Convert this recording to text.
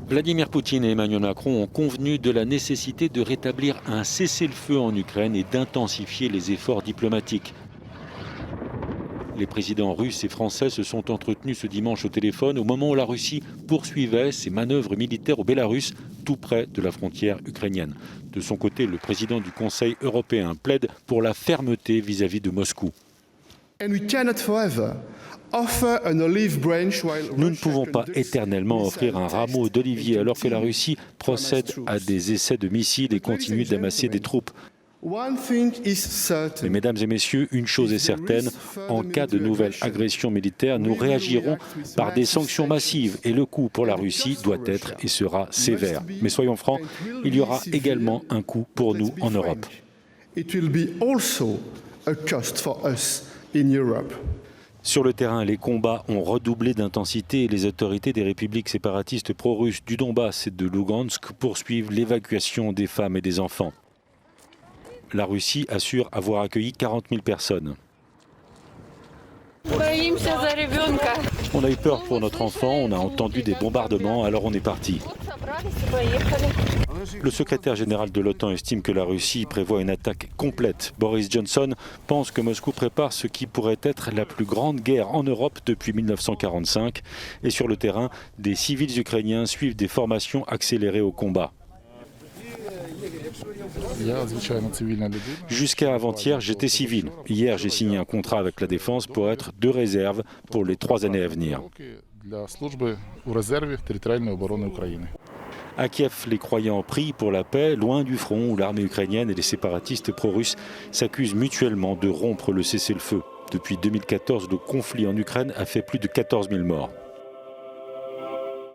Vladimir Poutine et Emmanuel Macron ont convenu de la nécessité de rétablir un cessez-le-feu en Ukraine et d'intensifier les efforts diplomatiques. Les présidents russes et français se sont entretenus ce dimanche au téléphone au moment où la Russie poursuivait ses manœuvres militaires au Bélarus, tout près de la frontière ukrainienne. De son côté, le président du Conseil européen plaide pour la fermeté vis-à-vis de Moscou. Nous ne pouvons pas éternellement offrir un rameau d'olivier alors que la Russie procède à des essais de missiles et continue d'amasser des troupes. Mais mesdames et messieurs, une chose est certaine, en cas de nouvelle agression militaire, nous réagirons par des sanctions massives et le coût pour la Russie doit être et sera sévère. Mais soyons francs, il y aura également un coût pour nous en Europe. Sur le terrain, les combats ont redoublé d'intensité et les autorités des républiques séparatistes pro-russes du Donbass et de Lugansk poursuivent l'évacuation des femmes et des enfants. La Russie assure avoir accueilli 40 000 personnes. On a eu peur pour notre enfant, on a entendu des bombardements, alors on est parti. Le secrétaire général de l'OTAN estime que la Russie prévoit une attaque complète. Boris Johnson pense que Moscou prépare ce qui pourrait être la plus grande guerre en Europe depuis 1945. Et sur le terrain, des civils ukrainiens suivent des formations accélérées au combat. Jusqu'à avant-hier, j'étais civil. Hier, j'ai signé un contrat avec la Défense pour être de réserve pour les 3 années à venir. À Kiev, les croyants prient pour la paix, loin du front où l'armée ukrainienne et les séparatistes pro-russes s'accusent mutuellement de rompre le cessez-le-feu. Depuis 2014, le conflit en Ukraine a fait plus de 14 000 morts.